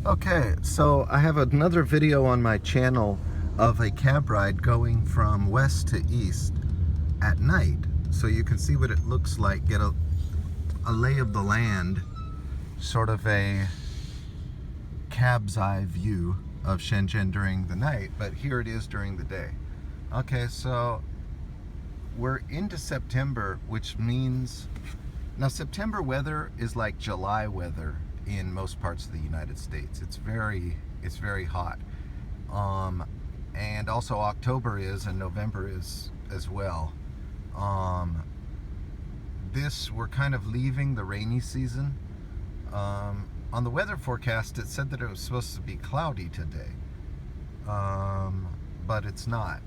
Okay, so I have another video on my channel of a cab ride going from west to east at night, so you can see what it looks like, get a lay of the land, sort of a cab's eye view of Shenzhen during the night, but here it is during the day. Okay, so we're into September, which means now September weather is like July weather in most parts of the United States. It's very hot. And also October is, and November is as well. We're kind of leaving the rainy season. On the weather forecast, it said that it was supposed to be cloudy today, but it's not.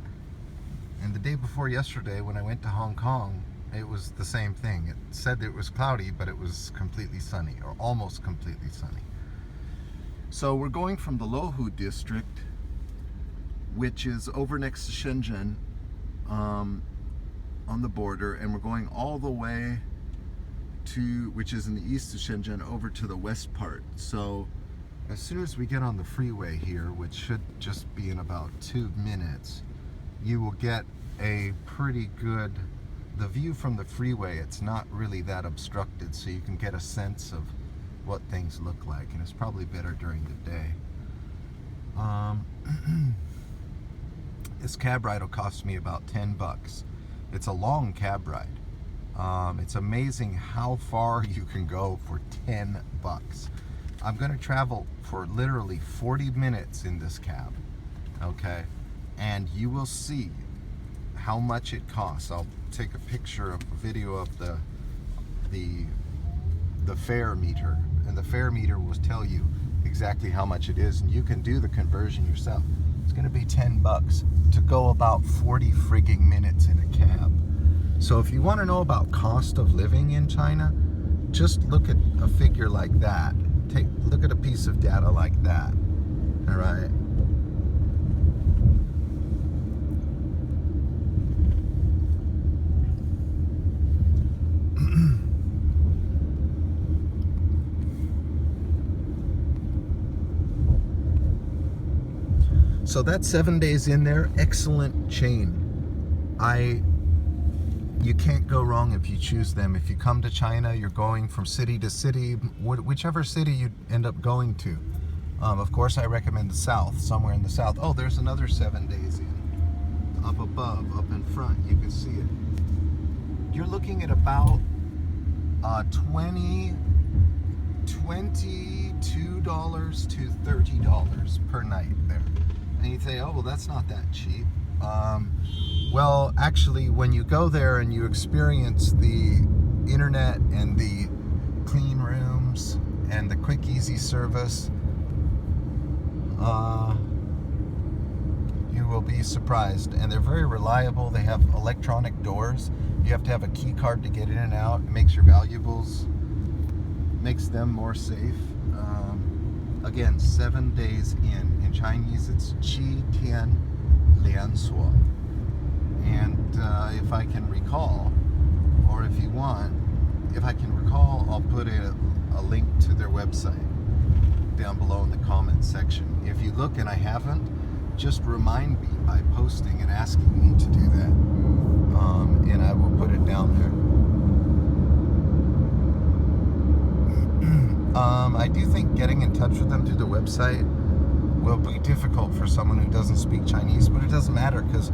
And the day before yesterday, when I went to Hong Kong, it was the same thing. It said it was cloudy, but it was completely sunny, or almost completely sunny. So we're going from the Lohu district, which is over next to Shenzhen, on the border, and we're going all the way to, which is in the east of Shenzhen, over to the west part. So as soon as we get on the freeway here, which should just be in about 2 minutes, you will get a pretty good, the view from the freeway. It's not really that obstructed, so you can get a sense of what things look like, and it's probably better during the day. This cab ride will cost me about 10 bucks. It's a long cab ride. It's amazing how far you can go for 10 bucks. I'm going to travel for literally 40 minutes in this cab, okay? And you will see how much it costs. I'll take a picture of a video of the fare meter, and the fare meter will tell you exactly how much it is, and you can do the conversion yourself. It's going to be 10 bucks to go about 40 frigging minutes in a cab. So if you want to know about cost of living in China, just look at a figure like that. Look at a piece of data like that. All right. So that's 7 days in there. Excellent chain. You can't go wrong if you choose them. If you come to China, you're going from city to city, whichever city you end up going to. Of course, I recommend the south, somewhere in the south. Oh, there's another 7 days in. Up above, up in front, you can see it. You're looking at about $22 to $30 per night there. And you say, oh, well, that's not that cheap. Well, actually, when you go there and you experience the internet and the clean rooms and the quick, easy service, you will be surprised. And they're very reliable. They have electronic doors. You have to have a key card to get in and out. It makes your valuables, makes them more safe. Again, 7 days in. In Chinese, it's tian, liansuo. And if I can recall, or if you want, if I can recall, I'll put a link to their website down below in the comments section. If you look and I haven't, just remind me by posting and asking me to do that, and I will put it down there. I do think getting in touch with them through the website will be difficult for someone who doesn't speak Chinese, but it doesn't matter, because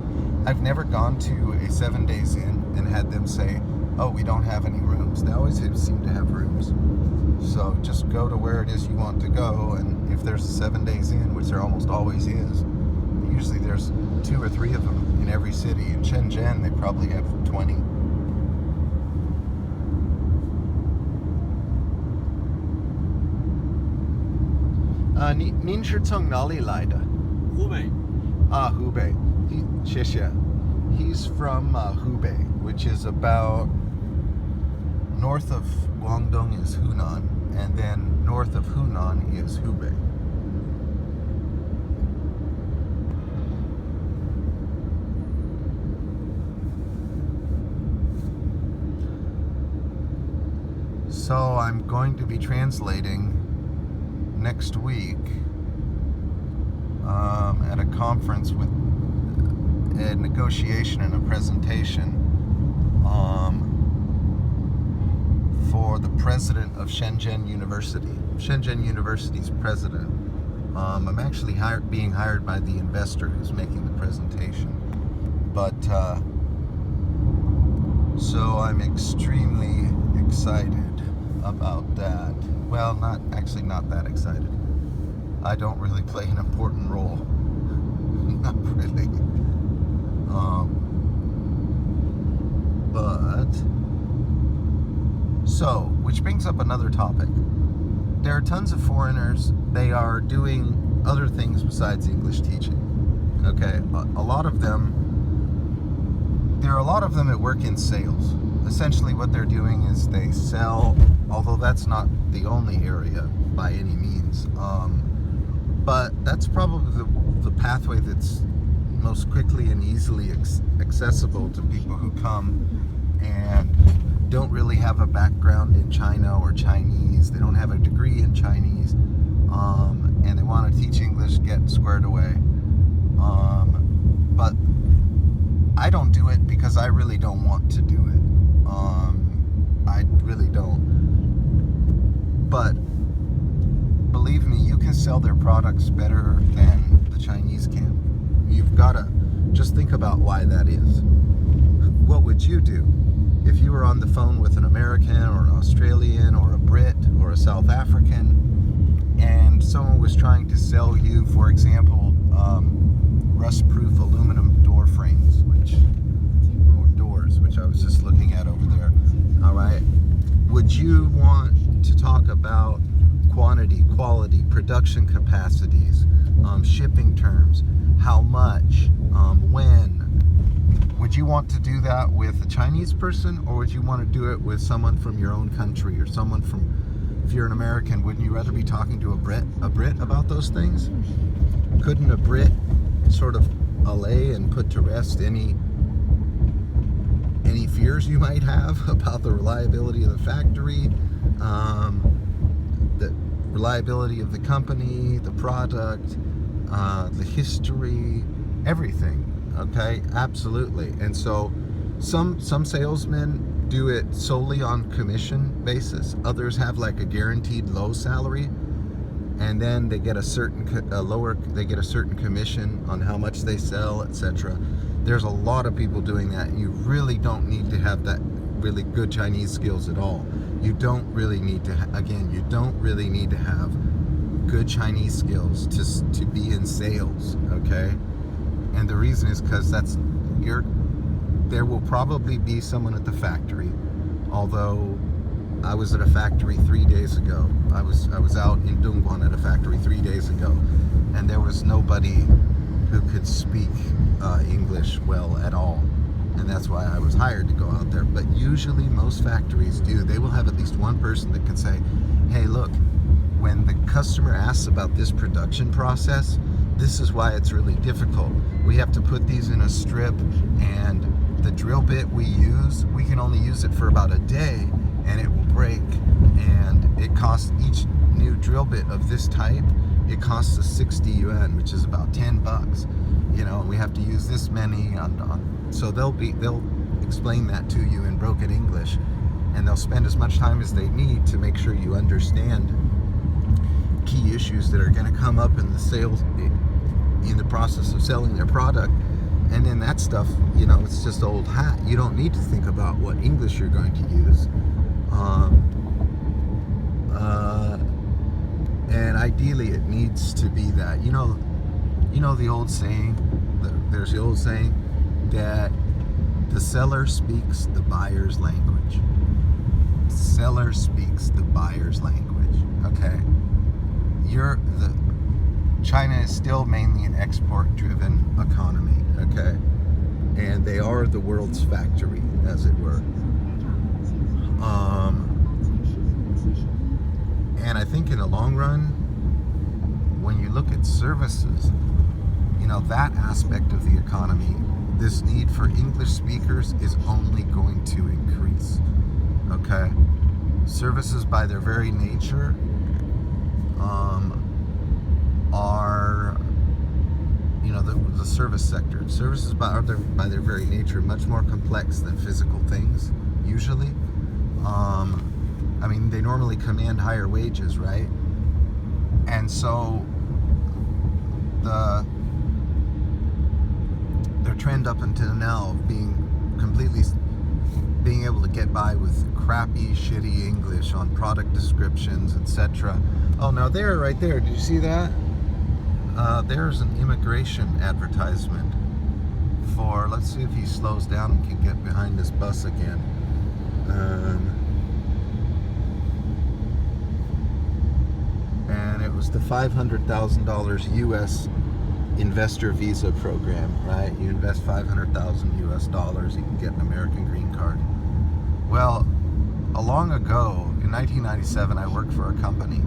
I've never gone to a 7 days in and had them say, oh, we don't have any rooms. They always seem to have rooms. So just go to where it is you want to go, and if there's 7 days in, which there almost always is, usually there's 2 or 3 of them in every city. In Shenzhen, they probably have 20. 您是从哪里来的？湖北。湖北。谢谢。He's from Hubei, which is about north of Guangdong is Hunan, and then north of Hunan is Hubei. So I'm going to be translating next week at a conference with a negotiation and a presentation for the president of Shenzhen University. Shenzhen University's president. I'm actually being hired by the investor who's making the presentation. But, so I'm extremely excited about that. Well, not that excited. I don't really play an important role. Not really. Which brings up another topic. There are tons of foreigners. They are doing other things besides English teaching. Okay, a lot of them. There are a lot of them that work in sales. Essentially, what they're doing is they sell. Although that's not the only area by any means. But that's probably the pathway that's most quickly and easily accessible to people who come and don't really have a background in China or Chinese. They don't have a degree in Chinese, and they want to teach English, get squared away. But I don't do it because I really don't want to do it. I really don't. But believe me, you can sell their products better than the Chinese can. You've got to just think about why that is. What would you do if you were on the phone with an American or an Australian or a Brit or a South African and someone was trying to sell you, for example, rust-proof aluminum door frames, or doors, which I was just looking at over there. All right. Would you want to talk about quantity, quality, production capacities, shipping terms, how much, when? Would you want to do that with a Chinese person, or would you want to do it with someone from your own country, or someone from, if you're an American, wouldn't you rather be talking to a Brit about those things? Couldn't a Brit sort of allay and put to rest any fears you might have about the reliability of the factory, the reliability of the company, the product, the history, everything? Okay, absolutely. And so some salesmen do it solely on commission basis. Others have like a guaranteed low salary, and then they get a certain commission on how much they sell, etc. There's a lot of people doing that. You really don't need to have that really good Chinese skills at all. You don't really need to you don't really need to have good Chinese skills to be in sales, okay? And the reason is because there will probably be someone at the factory. Although I was at a factory 3 days ago. I was out in Dongguan at a factory 3 days ago, and there was nobody who could speak English well at all. And that's why I was hired to go out there. But usually most factories do. They will have at least one person that can say, hey, look, when the customer asks about this production process, this is why it's really difficult. We have to put these in a strip, and the drill bit we use, we can only use it for about a day, and it will break. And it costs each new drill bit of this type, it costs us 60 yuan, which is about $10. You know, and we have to use this many so they'll explain that to you in broken English, and they'll spend as much time as they need to make sure you understand key issues that are going to come up in the sales, in the process of selling their product. And then that stuff, you know, it's just old hat. You don't need to think about what English you're going to use. And ideally it needs to be that, you know the old saying, there's the old saying that the seller speaks the buyer's language. The seller speaks the buyer's language. Okay. China is still mainly an export-driven economy, okay? And they are the world's factory, as it were. And I think in the long run, when you look at services, you know, that aspect of the economy, this need for English speakers is only going to increase, okay? Services by their very nature, service sector. Services are by their very nature much more complex than physical things, usually. I mean, they normally command higher wages, right? And so their trend up until now of being able to get by with crappy, shitty English on product descriptions, etc. Oh, now there, right there, did you see that? There's an immigration advertisement for, let's see if he slows down and can get behind this bus again. And it was the $500,000 US investor visa program, right? You invest $500,000 US dollars, you can get an American green card. Well, long ago, in 1997, I worked for a company,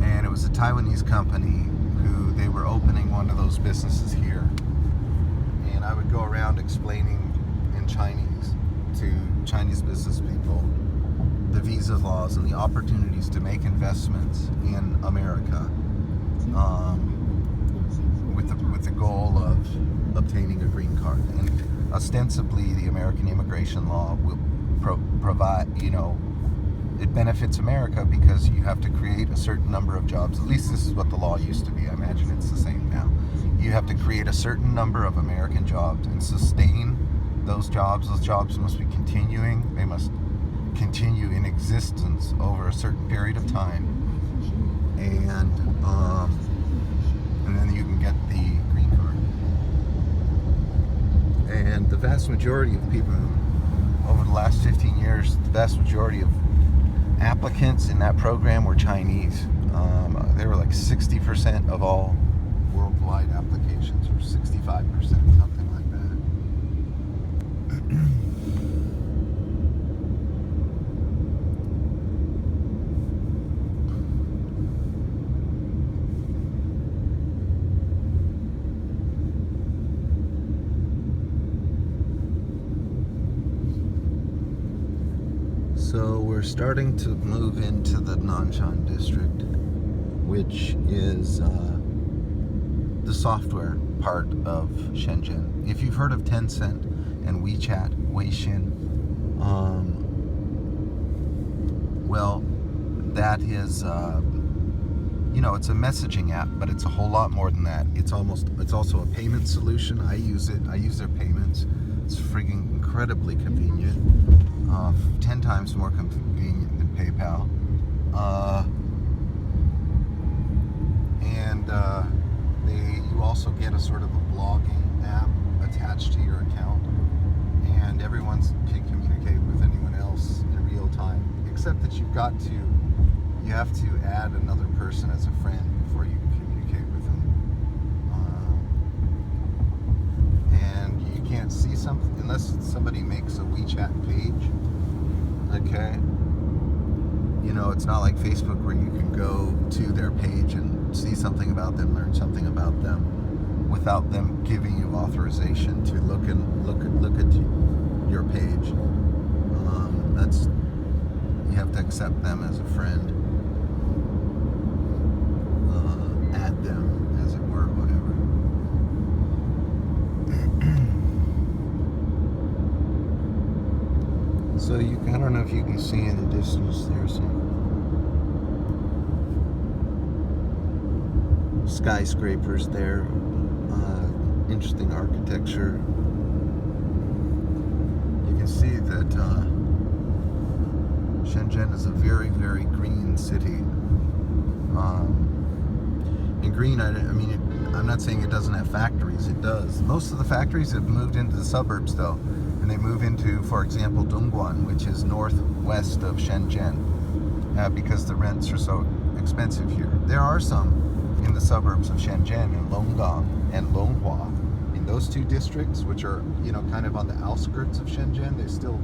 and it was a Taiwanese company who they were opening one of those businesses here. And I would go around explaining in Chinese to Chinese business people the visa laws and the opportunities to make investments in America, with the goal of obtaining a green card. And ostensibly, the American immigration law will provide, it benefits America because you have to create a certain number of jobs. At least this is what the law used to be. I imagine it's the same now. You have to create a certain number of American jobs and sustain those jobs. Those jobs must be continuing. They must continue in existence over a certain period of time. And then you can get the green card. And the vast majority of people over the last 15 years, the vast majority of applicants in that program were Chinese. They were like 60% of all worldwide applications, or 65%, something like that. So we're starting to move into the Nanshan district, which is the software part of Shenzhen. If you've heard of Tencent and WeChat, Weixin, well, that is, it's a messaging app, but it's a whole lot more than that. It's also a payment solution. I use it. I use their payments. It's friggin' incredibly convenient. 10 times more convenient than PayPal. You also get a sort of a blogging app attached to your account, and everyone can communicate with anyone else in real time, except that you have to add another person as a friend before you can communicate with them. And you can't see something unless somebody makes a WeChat page. Okay, it's not like Facebook where you can go to their page and see something about them, learn something about them, without them giving you authorization to look at your page. You have to accept them as a friend, add them, as it were, whatever. So I don't know if you can see in the distance, there's some skyscrapers there, interesting architecture. You can see that Shenzhen is a very, very green city. And green, I'm not saying it doesn't have factories, it does. Most of the factories have moved into the suburbs though. And they move into, for example, Dongguan, which is northwest of Shenzhen, because the rents are so expensive here. There are some in the suburbs of Shenzhen, in Longgang and Longhua. In those two districts, which are, kind of on the outskirts of Shenzhen, they still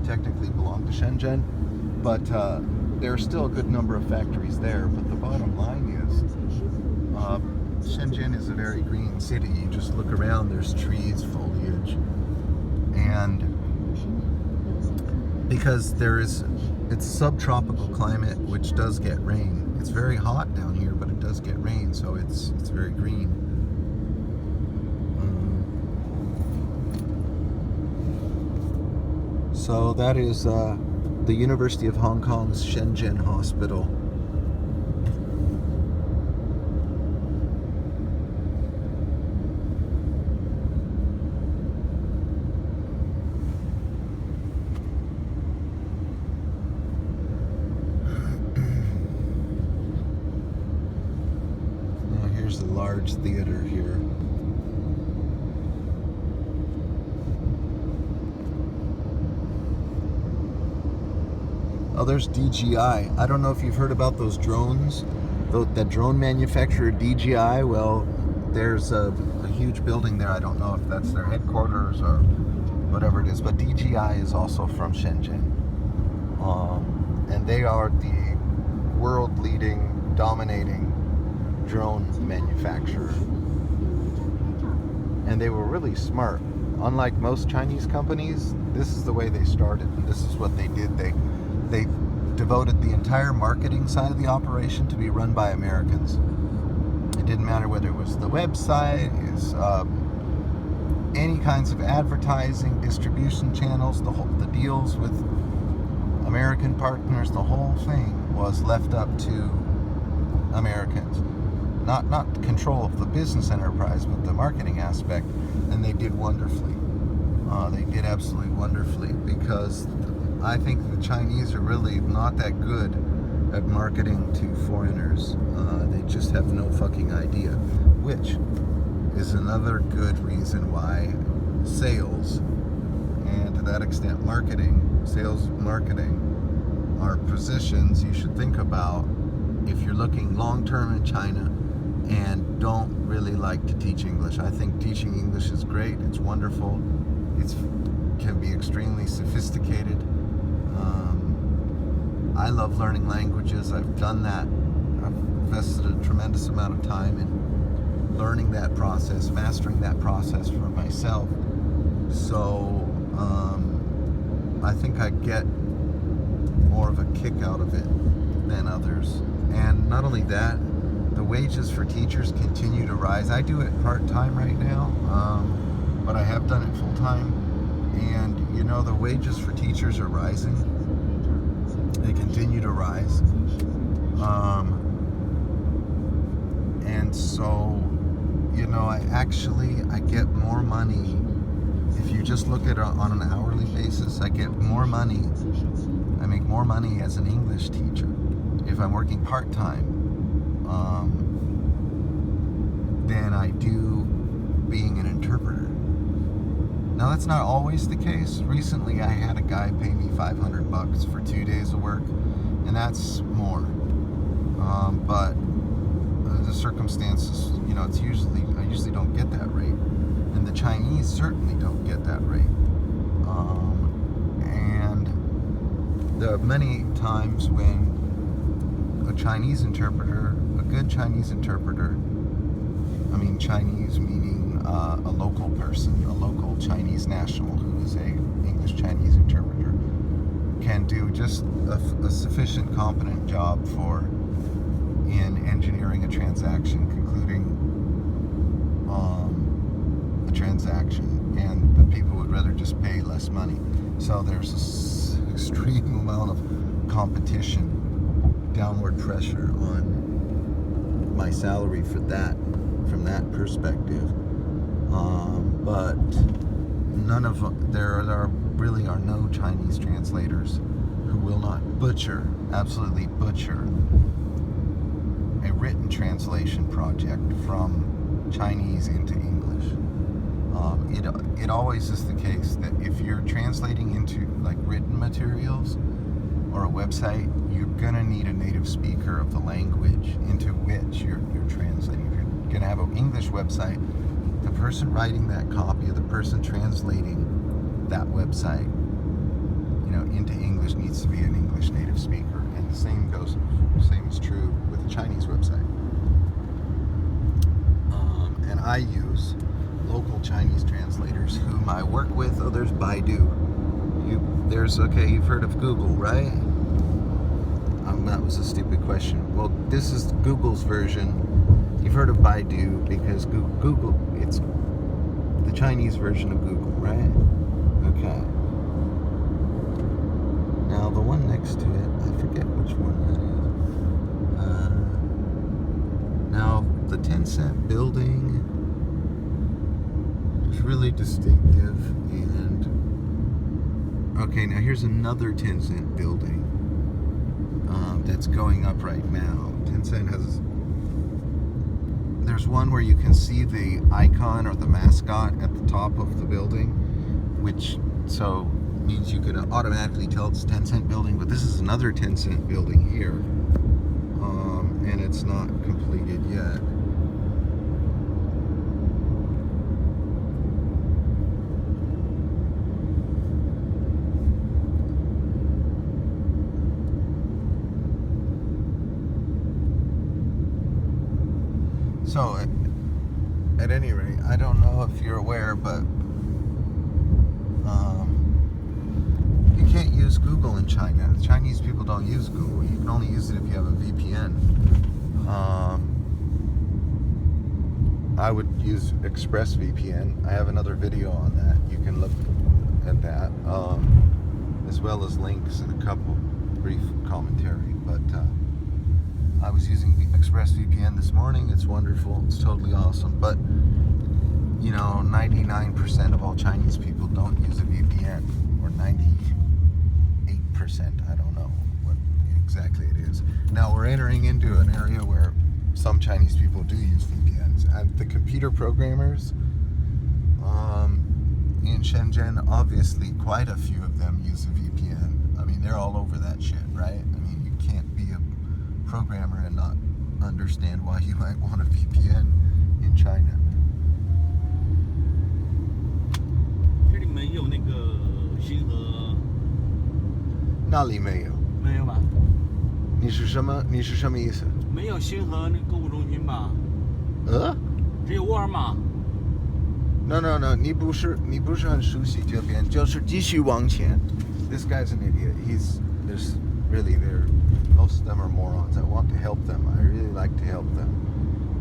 technically belong to Shenzhen, but there are still a good number of factories there. But the bottom line is, Shenzhen is a very green city. You just look around, there's trees, foliage. And because it's subtropical climate, which does get rain. It's very hot down here, but it does get rain, so it's very green. So that is the University of Hong Kong's Shenzhen Hospital. Now here's the large theater here. Oh, there's DJI. I don't know if you've heard about those drones. That drone manufacturer, DJI, well, there's a huge building there. I don't know if that's their headquarters or whatever it is, but DJI is also from Shenzhen. And they are the world-leading, dominating drone manufacturer. And they were really smart. Unlike most Chinese companies, this is the way they started, and this is what they did. They devoted the entire marketing side of the operation to be run by Americans. It didn't matter whether it was the website, any kinds of advertising, distribution channels, the deals with American partners, the whole thing was left up to Americans. Not control of the business enterprise, but the marketing aspect, and they did wonderfully. They did absolutely wonderfully, because I think the Chinese are really not that good at marketing to foreigners. They just have no fucking idea, which is another good reason why sales, and to that extent sales marketing, are positions you should think about if you're looking long-term in China and don't really like to teach English. I think teaching English is great. It's wonderful. It can be extremely sophisticated. I love learning languages. I've done that. I've invested a tremendous amount of time in learning that process, mastering that process for myself. So I think I get more of a kick out of it than others. And not only that, the wages for teachers continue to rise. I do it part-time right now, but I have done it full-time. And you know, the wages for teachers are rising. They continue to rise. And so, you know, I get more money. If you just look at it on an hourly basis, I get more money. I make more money as an English teacher if I'm working part-time than I do being an interpreter. Now, that's not always the case. Recently, I had a guy pay me $500 for 2 days of work, and that's more. But the circumstances, you know, I usually don't get that rate, and the Chinese certainly don't get that rate. And there are many times when a Chinese interpreter, a good Chinese interpreter, I mean Chinese meaning a local person, a local Chinese national who is a English Chinese interpreter, can do just a sufficient, competent job in engineering a transaction, concluding a transaction, and the people would rather just pay less money. So there's this extreme amount of competition, downward pressure on my salary for that, from that perspective. But there really are no Chinese translators who will not absolutely butcher a written translation project from Chinese into English. It always is the case that if you're translating into like written materials or a website, you're gonna need a native speaker of the language into which you're translating. If you're gonna have an English website, the person writing that copy, or the person translating that website, you know, into English needs to be an English native speaker. And the same is true with a Chinese website. And I use local Chinese translators whom I work with. Oh, there's Baidu. You've heard of Google, right? That was a stupid question. Well, this is Google's version. You've heard of Baidu because Google, it's the Chinese version of Google, right? Okay. Now the one next to it, I forget which one that is. Now the 10-cent building is really distinctive, and okay, now here's another 10-cent building that's going up right now. 10-cent has. There's one where you can see the icon or the mascot at the top of the building, which so means you can automatically tell it's a 10-cent building, but this is another 10-cent building here, and it's not completed yet. So, at any rate, I don't know if you're aware, but you can't use Google in China. The Chinese people don't use Google. You can only use it if you have a VPN. I would use ExpressVPN. I have another video on that. You can look at that, as well as links and a couple brief commentary. But I was using ExpressVPN this morning. It's wonderful. It's totally awesome. But, 99% of all Chinese people don't use a VPN. Or 98%. I don't know what exactly it is. Now, we're entering into an area where some Chinese people do use VPNs. And the computer programmers in Shenzhen, obviously quite a few of them use a VPN. I mean, they're all over that shit, right? I mean, you can't be a programmer and not understand why you might want a VPN in China. 这里没有那个星河，那里没有。没有吧？你是什么意思？没有星河那个购物中心吧？只有沃尔玛。No,你不是很熟悉这边，就是继续往前。This guy's an idiot. There's really most of them are morons. I want to help them. I really like to help them,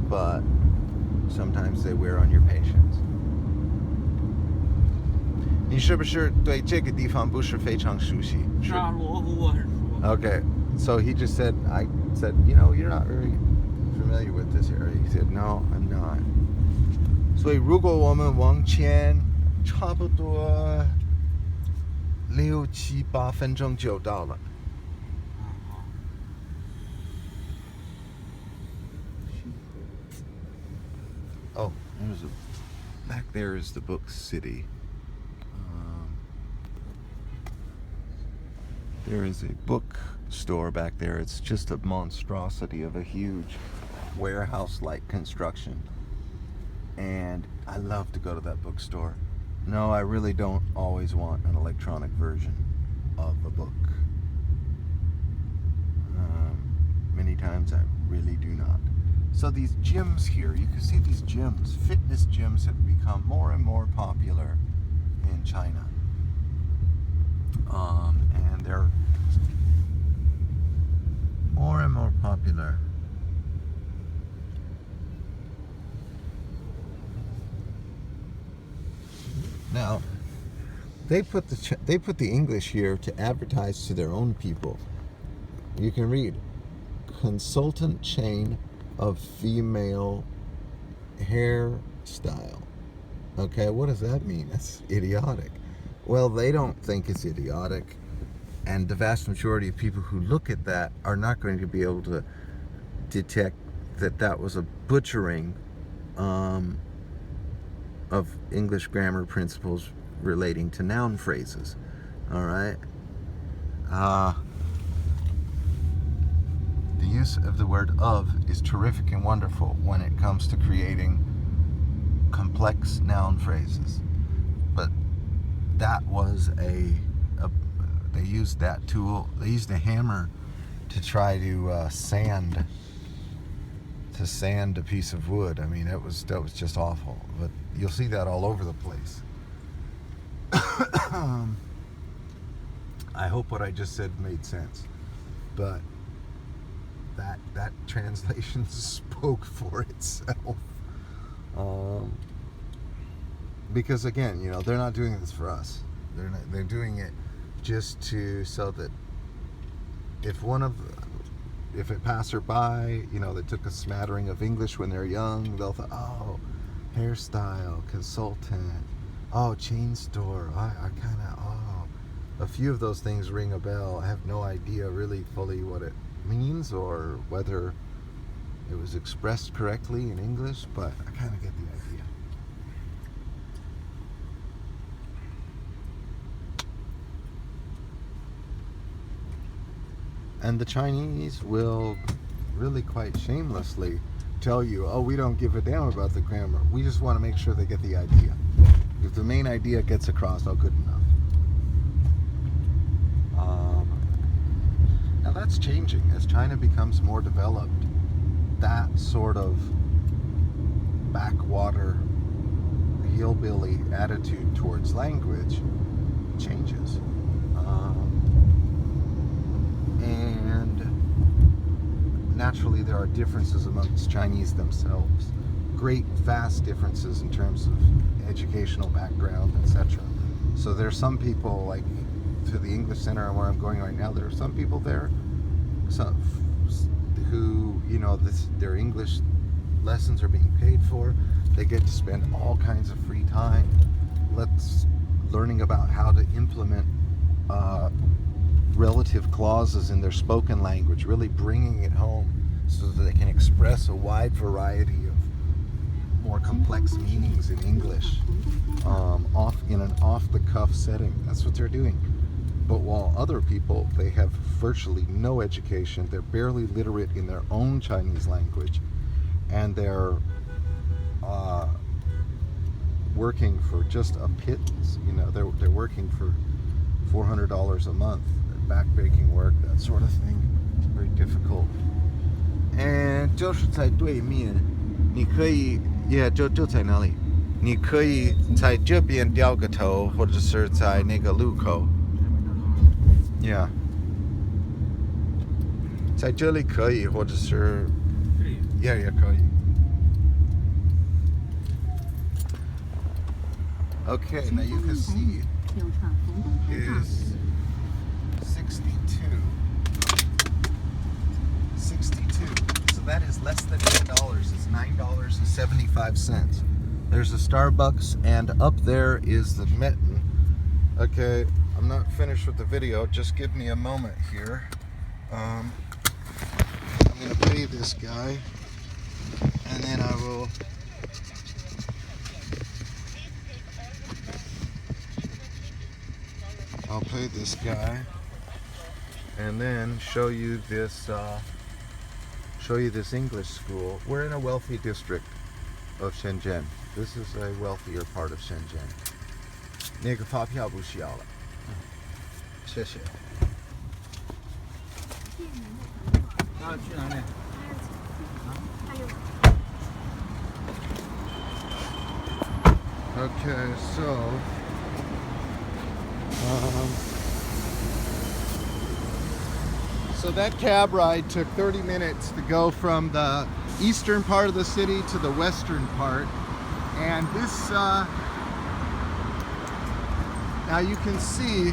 but sometimes they wear on your patience. 你是不是对这个地方不是非常熟悉？是啊，罗湖我很熟。Okay, so he just said, I said, you're not very familiar with this area. He said, no, I'm not. 所以如果我们往前差不多6、7、8分钟就到了。Oh, back there is the book city. There is a bookstore back there. It's just a monstrosity of a huge warehouse-like construction. And I love to go to that bookstore. No, I really don't always want an electronic version of a book. Many times I really do not. So these gyms here, you can see these gyms, fitness gyms have become more and more popular in China. And they're more and more popular. Now, they put the English here to advertise to their own people. You can read, consultant chain of female hairstyle. Okay, what does that mean? That's idiotic. Well, they don't think it's idiotic, and the vast majority of people who look at that are not going to be able to detect that that was a butchering of English grammar principles relating to noun phrases. All right. The use of the word "of" is terrific and wonderful when it comes to creating complex noun phrases. But that was they used that tool. They used a hammer to try to sand a piece of wood. I mean, that was just awful. But you'll see that all over the place. I hope what I just said made sense, but that translation spoke for itself. because again, you know, they're not doing this for us. They're doing it just so that if a passerby, you know, that took a smattering of English when they're young, they'll think, oh, hairstyle, consultant, oh, chain store, I kind of, a few of those things ring a bell. I have no idea really fully what it means or whether it was expressed correctly in English, but I kind of get the idea. And the Chinese will really quite shamelessly tell you, oh, we don't give a damn about the grammar. We just want to make sure they get the idea. If the main idea gets across, oh, good enough. Now that's changing. As China becomes more developed, that sort of backwater hillbilly attitude towards language changes. And naturally there are differences amongst Chinese themselves. Great vast differences in terms of educational background, etc. So there's some people, like to the English Center where I'm going right now, there are some people there who, you know, their English lessons are being paid for. They get to spend all kinds of free time learning about how to implement relative clauses in their spoken language, really bringing it home so that they can express a wide variety of more complex meanings in English in an off-the-cuff setting. That's what they're doing. But while other people, they have virtually no education, they're barely literate in their own Chinese language, and they're working for just a pittance. You know, they're working for $400 a month, backbreaking work, that sort of thing. It's very difficult. And 就是在对面，你可以，就在那里，你可以在这边掉个头，或者是在那个路口。Yeah， 在这里可以，或者是，也可以。Okay, now you can see is 62. 62. So that is less than $10. It's $9.75. There's a Starbucks, and up there is the Metten. Okay, I'm not finished with the video. Just give me a moment here. I'm gonna pay this guy, and then I will. I'll pay this guy, and then show you this English school. We're in a wealthy district of Shenzhen. This is a wealthier part of Shenzhen. 那个发票不需要了，谢谢。那去哪里？ Okay, so that cab ride took 30 minutes to go from the eastern part of the city to the western part, and this now you can see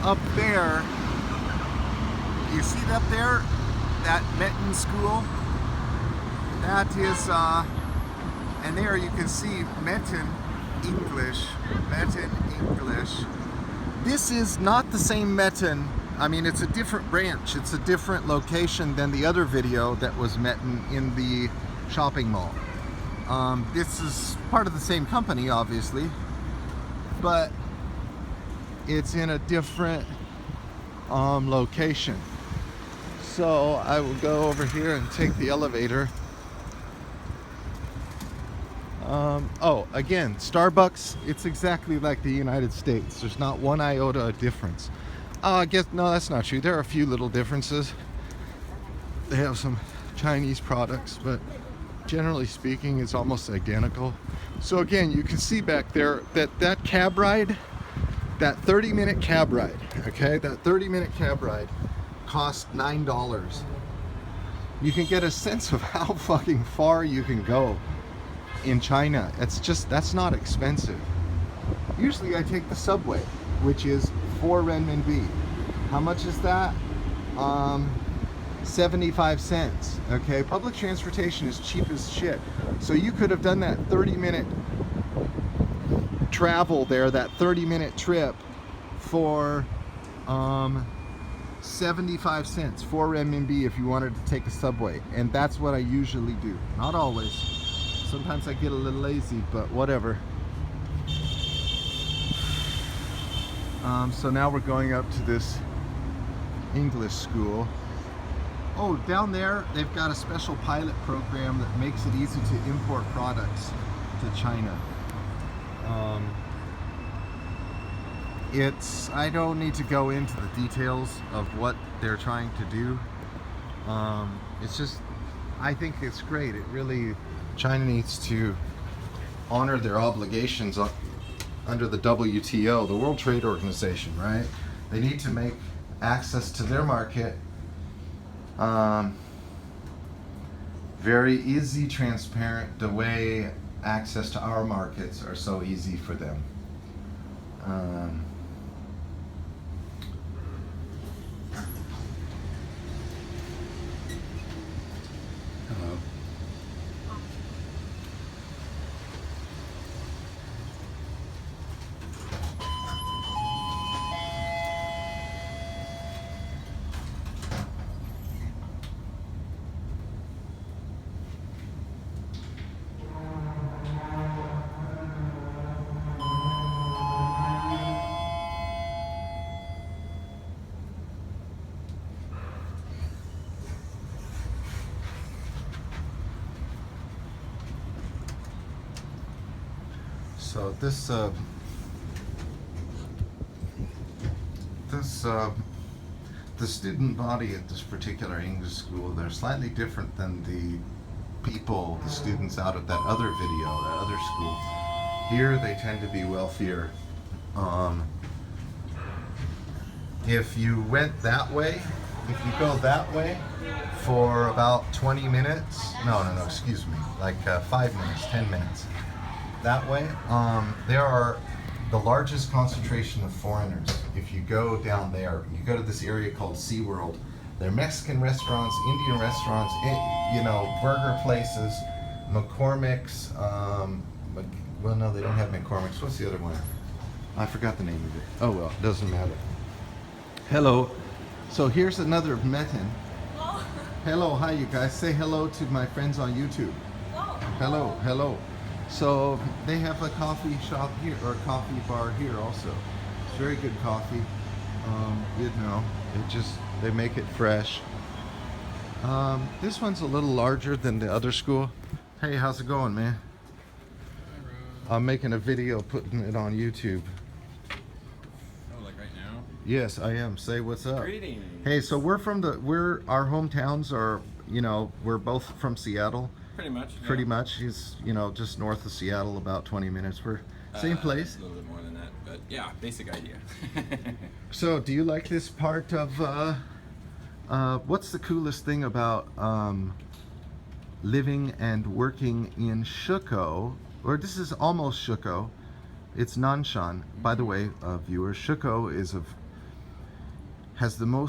up there, you see it up there, that Metten school, that is and there you can see Metten English. This is not the same Metten. I mean, it's a different branch. It's a different location than the other video that was Metten in the shopping mall. This is part of the same company, obviously, but it's in a different location. So I will go over here and take the elevator. Again, Starbucks, it's exactly like the United States. There's not one iota of difference. I guess, no, that's not true. There are a few little differences. They have some Chinese products, but generally speaking, it's almost identical. So again, you can see back there that cab ride, that 30-minute cab ride, okay? That 30-minute cab ride cost $9. You can get a sense of how fucking far you can go in China. That's not expensive. Usually I take the subway, which is 4 renminbi. How much is that? 75 cents. Okay, public transportation is cheap as shit. So you could have done that 30-minute travel there, that 30-minute trip for 75 cents, 4 renminbi if you wanted to take a subway. And that's what I usually do. Not always. Sometimes I get a little lazy, but whatever. So now we're going up to this English school. Oh, down there they've got a special pilot program that makes it easy to import products to China. I don't need to go into the details of what they're trying to do. It's just, I think it's great. China needs to honor their obligations under the WTO, the World Trade Organization, right? They need to make access to their market very easy, transparent, the way access to our markets are so easy for them. Hello. So the student body at this particular English school, they're slightly different than the students out at that other video, that other school. Here they tend to be wealthier. If you went that way, if you go that way for about 20 minutes, no, excuse me, like 5 minutes, 10 minutes, that way, there are the largest concentration of foreigners. If you go down there, you go to this area called SeaWorld. There are Mexican restaurants, Indian restaurants, burger places, McCormick's. Well, no, they don't have McCormick's. What's the other one? I forgot the name of it. Oh well, doesn't matter. Hello. So here's another Metin. Hello. Hello, hi you guys. Say hello to my friends on YouTube. Hello. Hello. So they have a coffee shop here, or a coffee bar here also. It's very good coffee. They make it fresh. This one's a little larger than the other school. Hey, how's it going, man? I'm making a video, putting it on YouTube. Oh, like right now? Yes, I am. Say what's up. Greetings. Hey, so our hometowns are, we're both from Seattle. Pretty much. Yeah. Pretty much. He's, just north of Seattle, about 20 minutes. We're same place. A little bit more than that, but yeah, basic idea. So, do you like this part of, what's the coolest thing about living and working in Shuko? Or this is almost Shuko. It's Nanshan. By the way, viewers, Shuko has more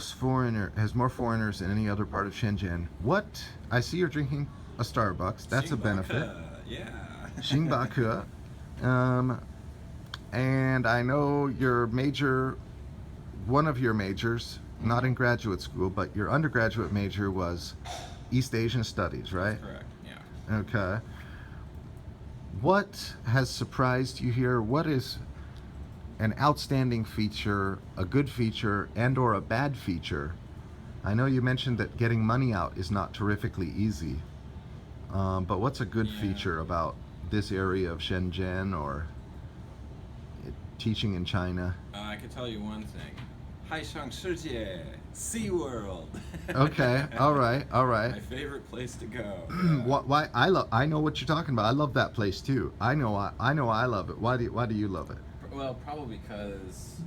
foreigners than any other part of Shenzhen. What? I see you're drinking a Starbucks. That's a benefit. Yeah. Xingbaku. And I know one of your majors, not in graduate school, but your undergraduate major was East Asian Studies, right? That's correct, yeah. Okay. What has surprised you here? What is an outstanding feature, a good feature, and or a bad feature? I know you mentioned that getting money out is not terrifically easy. But what's a good feature about this area of Shenzhen or teaching in China? I can tell you one thing. 海上世界, SeaWorld. Okay, all right. My favorite place to go. Why? I know what you're talking about. I love that place too. I know I love it. Why do you love it? Well, probably because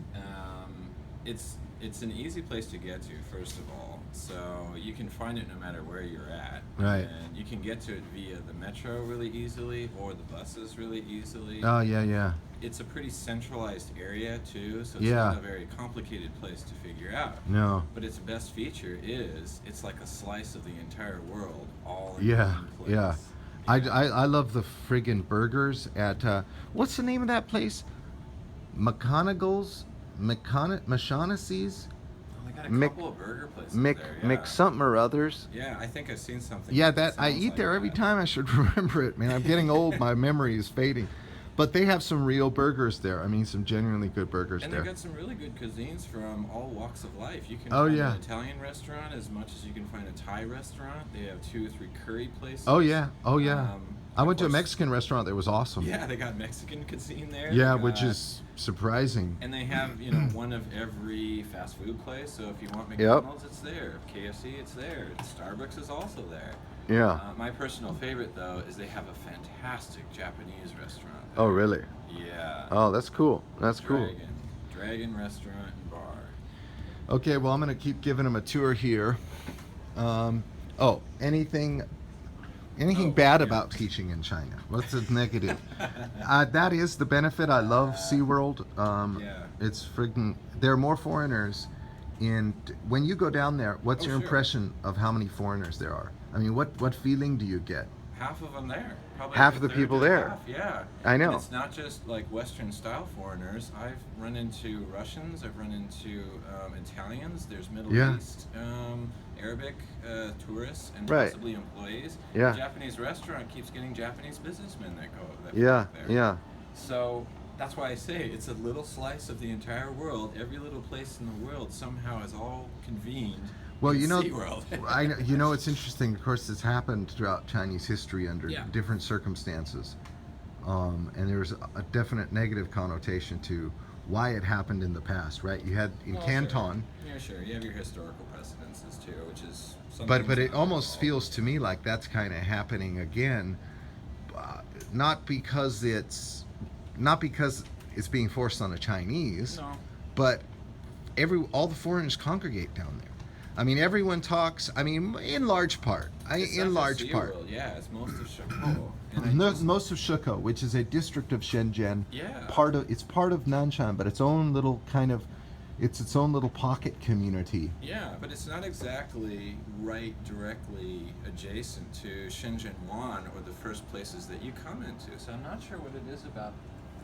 it's an easy place to get to, first of all. So you can find it no matter where you're at. Right. And you can get to it via the metro really easily or the buses really easily. Oh, yeah, yeah. It's a pretty centralized area too, so it's Yeah. not a very complicated place to figure out. No. But its best feature is it's like a slice of the entire world all in Yeah, one place. yeah. I love the friggin' burgers at, what's the name of that place? McConaughey's? Mashaughnessy's? Well, they got a Mc- couple of burger places Mc there. Yeah. Mc something or others. Yeah, I think I've seen something. Yeah, that I sounds eat like there every that. time. I should remember it, man. I'm getting old. My memory is fading. But they have some real burgers there. I mean, some genuinely good burgers And there. they've got some really good cuisines from all walks of life. You can Oh, find yeah. an Italian restaurant as much as you can find a Thai restaurant. They have 2 or 3 curry places. Oh, yeah. Oh, yeah. I of went to a course- Mexican restaurant that was awesome. Yeah, they got Mexican cuisine there. Yeah, They which got- is surprising. And they have, one of every fast food place. So if you want McDonald's, it's there. KFC, it's there. Starbucks is also there. Yeah. My personal favorite, though, is they have a fantastic Japanese restaurant there. Oh, really? Yeah. Oh, that's cool. That's cool. Dragon restaurant and bar. Okay, well, I'm going to keep giving them a tour here. Anything bad yeah. about teaching in China? What's the negative? That is the benefit. I love SeaWorld. Yeah. It's friggin'... There are more foreigners when you go down there, what's Oh, your sure. impression of how many foreigners there are? I mean, what feeling do you get? Half of them there. Probably Half a of the third people to there. half, yeah. I know. And it's not just like Western style foreigners. I've run into Russians. I've run into Italians. There's Middle Yeah. East, Arabic tourists, and Right. possibly employees. Yeah. The Japanese restaurant keeps getting Japanese businessmen that Yeah, work there. yeah. So that's why I say it's a little slice of the entire world. Every little place in the world somehow is all convened. Well, in you know, SeaWorld. it's interesting. Of course, it's happened throughout Chinese history under Yeah. different circumstances, and there's a definite negative connotation to why it happened in the past, right? You had in Well, Canton, Sure. Yeah, sure. You have your historical precedences too, which is something. but it almost feels to me like that's kind of happening again, not because it's being forced on the Chinese, No. but all the foreigners congregate down there. I mean, everyone talks. I mean, in large part. It's In not large just part. SeaWorld, yeah, it's most of Chicago. And Most of Shekou, which is a district of Shenzhen, Yeah. it's part of Nanshan, but its own little its own little pocket community. yeah, but it's not exactly right directly adjacent to Shenzhen Wan or the first places that you come into. So I'm not sure what it is about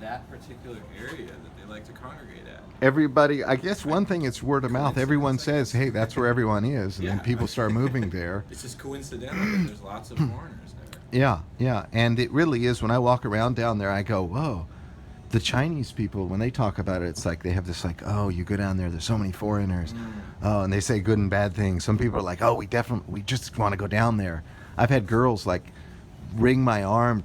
that particular area that they like to congregate at. Everybody, I guess one thing is word of mouth. Everyone says, "Hey, that's where everyone is," and then Yeah. people start moving there. It's just coincidental that there's lots of foreigners there. Yeah, yeah, and it really is. When I walk around down there, I go, "Whoa." The Chinese people, when they talk about it, it's like they have this like, "Oh, you go down there, there's so many foreigners." Oh, and they say good and bad things. Some people are like, "Oh, we just want to go down there." I've had girls like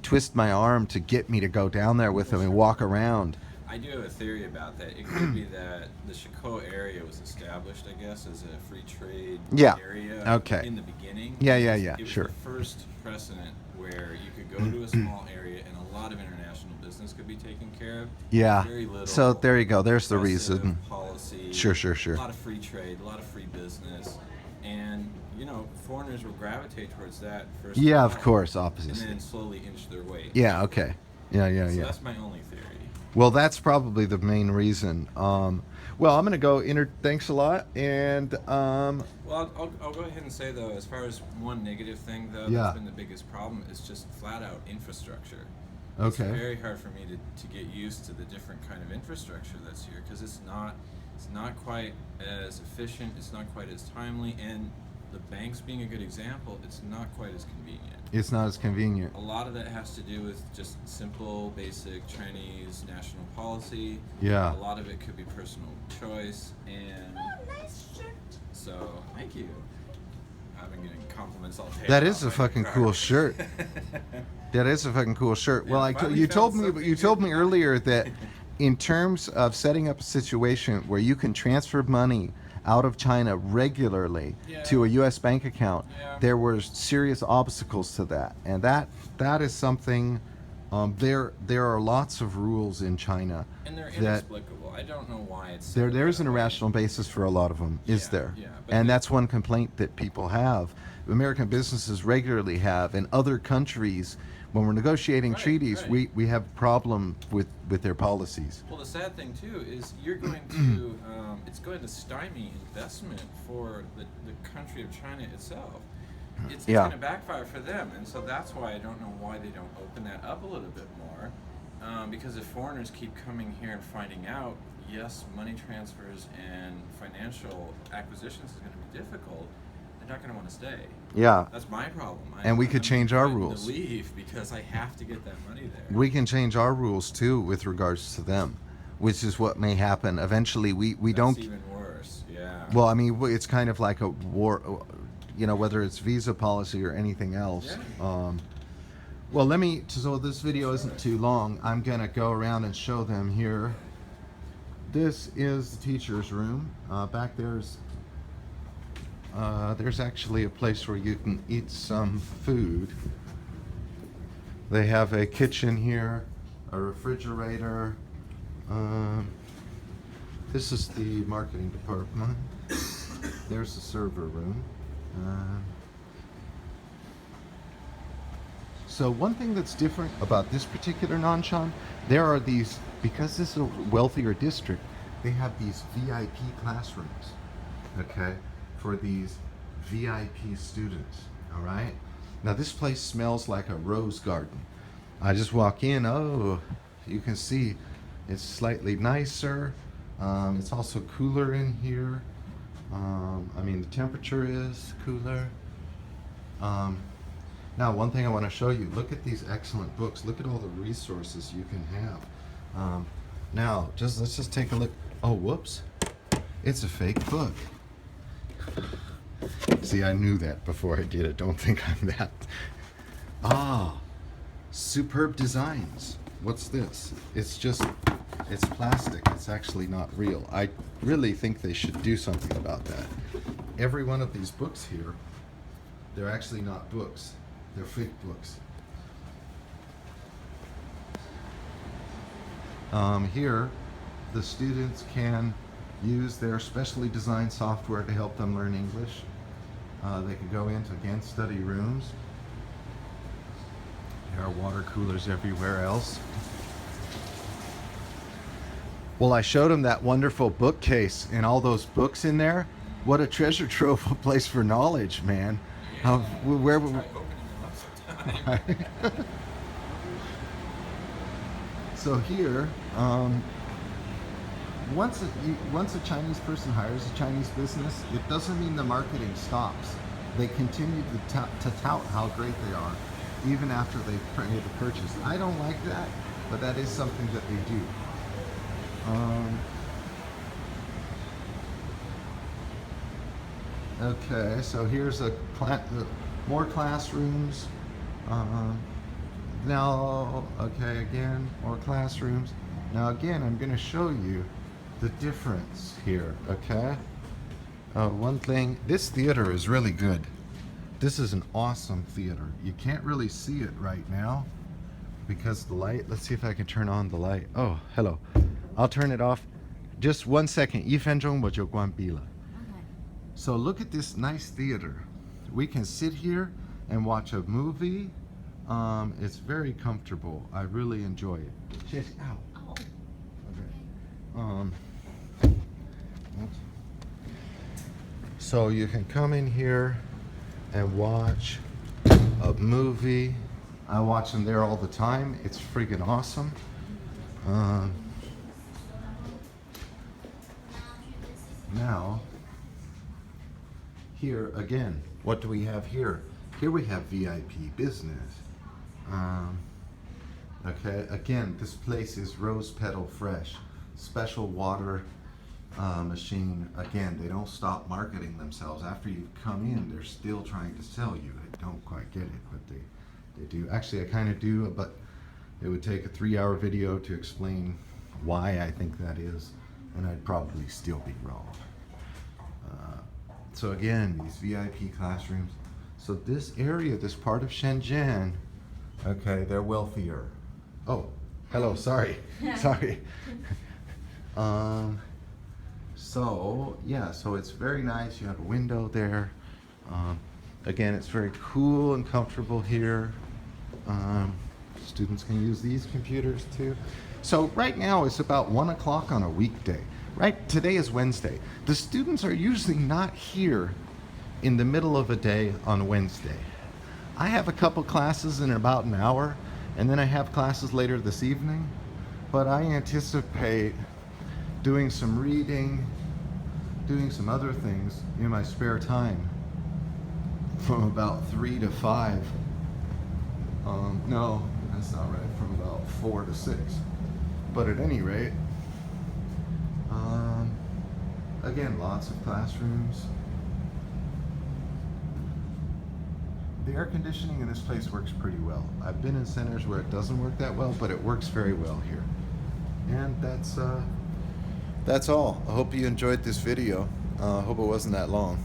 twist my arm to get me to go down there with them and walk around. I do have a theory about that. It could be that the Chicago area was established, I guess, as a free trade Yeah. area Okay. in the beginning. Yeah, It was sure. the first precedent where you could go to a small area and a lot of international business could be taken care of. Yeah. Very little. So there you go. There's the oppressive reason. Policy. Sure. A lot of free trade, a lot of free business, and foreigners will gravitate towards that first. Yeah, of time, course, And obviously. then slowly inch their way. Yeah. Okay. Yeah. So that's my only theory. Well, that's probably the main reason. Well, I'm gonna go. Thanks a lot. And Well, I'll go ahead and say though, as far as one negative thing though, Yeah. that's been the biggest problem is just flat out infrastructure. It's Okay. very hard for me to get used to the different kind of infrastructure that's here because it's not quite as efficient, it's not quite as timely, and the banks being a good example, it's not quite as convenient. it's not as convenient. A lot of that has to do with just simple, basic Chinese national policy. Yeah. A lot of it could be personal choice, and so thank you. I've been getting compliments all day. That about is a my fucking car. cool shirt. That is a fucking cool shirt. Well, Yeah, finally you found told me something good. earlier that in terms of setting up a situation where you can transfer money out of China regularly to a U.S. bank account, Yeah. there were serious obstacles to that, and that is something There are lots of rules in China And they're that inexplicable. I don't know why it's there's an irrational basis for a lot of them, is Yeah, there? yeah, but And that's one complaint that people have. American businesses regularly have. In other countries, when we're negotiating Right, treaties, right. we have a problem with their policies. Well, the sad thing too is you're going to it's going to stymie investment for the country of China itself. It's Yeah. going to backfire for them, and so that's why I don't know why they don't open that up a little bit more. Because if foreigners keep coming here and finding out, yes, money transfers and financial acquisitions is going to be difficult. They're not going to want to stay. Yeah. That's my problem. And we could change our threatened rules. to leave because I have to get that money there. We can change our rules too with regards to them, which is what may happen. Eventually, we That's don't. even worse. Yeah. Well, I mean, it's kind of like a war, whether it's visa policy or anything else. Yeah. Well, so this video isn't too long. I'm going to go around and show them here. This is the teacher's room. Back there's actually a place where you can eat some food. They have a kitchen here, a refrigerator. This is the marketing department. There's the server room. So one thing that's different about this particular Nanshan, there are these, because this is a wealthier district, they have these VIP classrooms, okay, for these VIP students, all right? Now this place smells like a rose garden. I just walk in, oh, you can see it's slightly nicer. It's also cooler in here. I mean, the temperature is cooler. Now, one thing I want to show you, look at these excellent books. Look at all the resources you can have. Now, let's just take a look. Oh, whoops. It's a fake book. See, I knew that before I did it. Don't think I'm that. Ah, superb designs. What's this? It's plastic. It's actually not real. I really think they should do something about that. Every one of these books here, they're actually not books. They're fake books. Here, the students can use their specially designed software to help them learn English. They can go into, again, study rooms. There are water coolers everywhere else. Well, I showed them that wonderful bookcase and all those books in there. What a treasure trove of place for knowledge, man. Where Try opening them up sometime. So here, once a Chinese person hires a Chinese business, it doesn't mean the marketing stops. They continue to tout how great they are, even after they've made the purchase. I don't like that, but that is something that they do. Okay, so here's more classrooms. Now, okay, again, more classrooms. Now again, I'm going to show you the difference here, okay? One thing, this theater is really good. This is an awesome theater. You can't really see it right now because the light, let's see if I can turn on the light. Oh, hello. I'll turn it off. Just 1 second. 1分钟我就关闭了. So look at this nice theater. We can sit here and watch a movie. It's very comfortable. I really enjoy it. Ow. Okay. So you can come in here and watch a movie. I watch them there all the time. It's friggin' awesome. Now, here again, what do we have here? Here we have VIP business. Okay, again, this place is rose petal fresh. Special water machine. Again, they don't stop marketing themselves. After you've come in, they're still trying to sell you. I don't quite get it, but they do. Actually, I kind of do, but it would take a 3-hour video to explain why I think that is, and I'd probably still be wrong. So again, these VIP classrooms. So this area, this part of Shenzhen, okay, they're wealthier. Oh, hello, sorry. Sorry. So, yeah, so it's very nice. You have a window there. Again, it's very cool and comfortable here. Students can use these computers too. So right now it's about 1 o'clock on a weekday. Right, today is Wednesday. The students are usually not here in the middle of a day on Wednesday. I have a couple classes in about an hour, and then I have classes later this evening, but I anticipate doing some reading, doing some other things in my spare time from about 3 to 5. No, that's not right, from about 4 to 6. But at any rate, again, lots of classrooms. The air conditioning in this place works pretty well. I've been in centers where it doesn't work that well, but it works very well here. And that's all. I hope you enjoyed this video. I hope it wasn't that long.